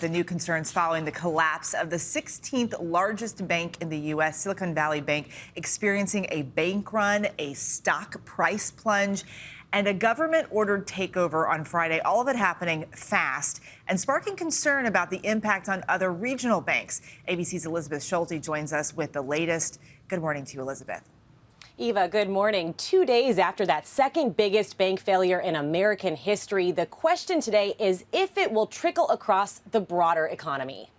The new concerns following the collapse of the 16th largest bank in the U.S., Silicon Valley Bank, experiencing a bank run, a stock price plunge, and a government-ordered takeover on Friday. All of it happening fast and sparking concern about the impact on other regional banks. ABC's Elizabeth Schulte joins us with the latest. Good morning to you, Elizabeth. Eva, good morning. 2 days after that second biggest bank failure in American history, the question today is if it will trickle across the broader economy.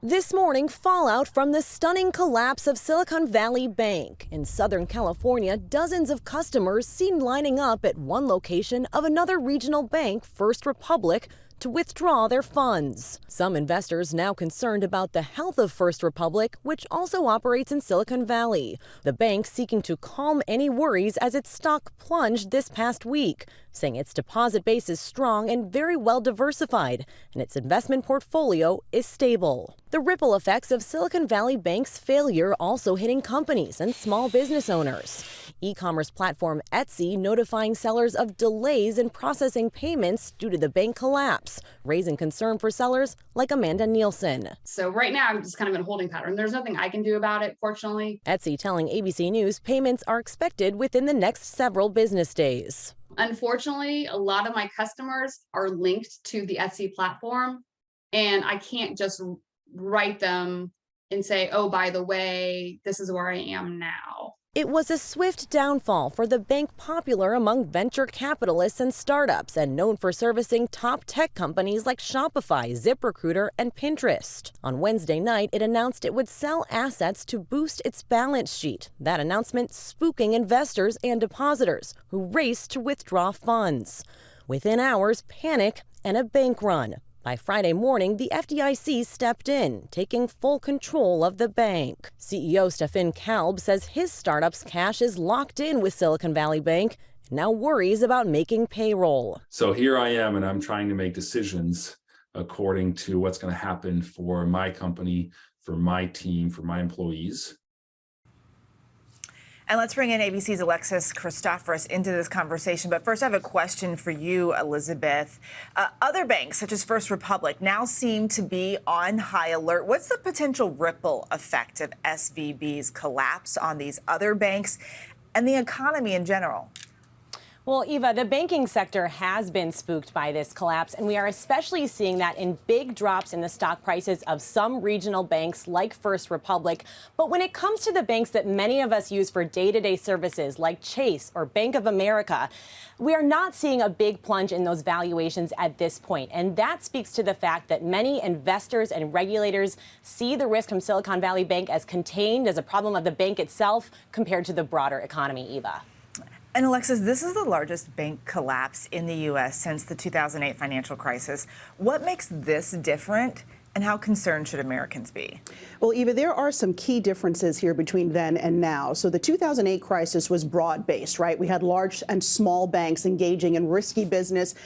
This morning, fallout from the stunning collapse of Silicon Valley Bank. In Southern California, dozens of customers seen lining up at one location of another regional bank, First Republic, to withdraw their funds. Some investors now concerned about the health of First Republic, which also operates in Silicon Valley. The bank seeking to calm any worries as its stock plunged this past week, saying its deposit base is strong and very well diversified, and its investment portfolio is stable. The ripple effects of Silicon Valley Bank's failure also hitting companies and small business owners. E-commerce platform Etsy notifying sellers of delays in processing payments due to the bank collapse, raising concern for sellers like Amanda Nielsen. So right now I'm just kind of in a holding pattern. There's nothing I can do about it, fortunately. Etsy telling ABC News payments are expected within the next several business days. Unfortunately, a lot of my customers are linked to the Etsy platform, and I can't just write them and say, oh, by the way, this is where I am now. It was a swift downfall for the bank, popular among venture capitalists and startups and known for servicing top tech companies like Shopify, ZipRecruiter, and Pinterest. On Wednesday night, it announced it would sell assets to boost its balance sheet. That announcement spooking investors and depositors who raced to withdraw funds. Within hours, panic and a bank run. By Friday morning, the FDIC stepped in, taking full control of the bank. CEO Stefan Kalb says his startup's cash is locked in with Silicon Valley Bank, and now worries about making payroll. So here I am, and I'm trying to make decisions according to what's going to happen for my company, for my team, for my employees. And let's bring in ABC's Alexis Christoforous into this conversation. But first, I have a question for you, Elizabeth. Other banks, such as First Republic, now seem to be on high alert. What's the potential ripple effect of SVB's collapse on these other banks and the economy in general? Well, Eva, the banking sector has been spooked by this collapse, and we are especially seeing that in big drops in the stock prices of some regional banks like First Republic. But when it comes to the banks that many of us use for day-to-day services like Chase or Bank of America, we are not seeing a big plunge in those valuations at this point. And that speaks to the fact that many investors and regulators see the risk from Silicon Valley Bank as contained, as a problem of the bank itself compared to the broader economy, Eva. And Alexis, this is the largest bank collapse in the U.S. since the 2008 financial crisis. What makes this different, and how concerned should Americans be? Well, Eva, there are some key differences here between then and now. So the 2008 crisis was broad-based, right? We had large and small banks engaging in risky business,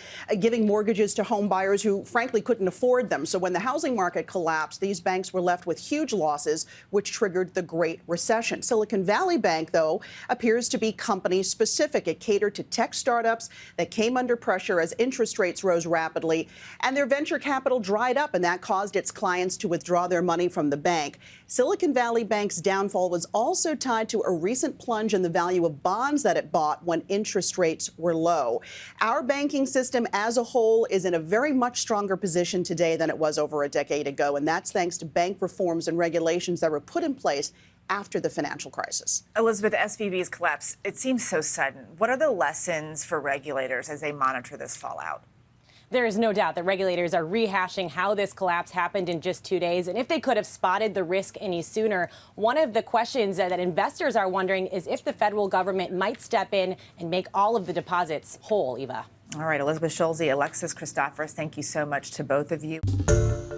giving mortgages to home buyers who, frankly, couldn't afford them. So when the housing market collapsed, these banks were left with huge losses, which triggered the Great Recession. Silicon Valley Bank, though, appears to be company-specific. It catered to tech startups that came under pressure as interest rates rose rapidly, and their venture capital dried up, and that caused its clients to withdraw their money from the bank. Silicon Valley Bank's downfall was also tied to a recent plunge in the value of bonds that it bought when interest rates were low. Our banking system as a whole is in a very much stronger position today than it was over a decade ago, and that's thanks to bank reforms and regulations that were put in place after the financial crisis. Elizabeth, SVB's collapse, it seems so sudden. What are the lessons for regulators as they monitor this fallout? There is no doubt that regulators are rehashing how this collapse happened in just 2 days. And if they could have spotted the risk any sooner, one of the questions that investors are wondering is if the federal government might step in and make all of the deposits whole, Eva. All right, Elizabeth Schulte, Alexis Christoforous, thank you so much to both of you.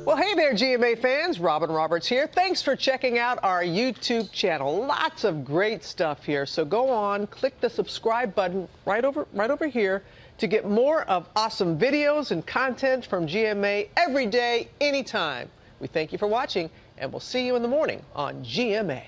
Well, hey there, GMA fans. Robin Roberts here. Thanks for checking out our YouTube channel. Lots of great stuff here. So go on, click the subscribe button right over here to get more of awesome videos and content from GMA every day, anytime. We thank you for watching, and we'll see you in the morning on GMA.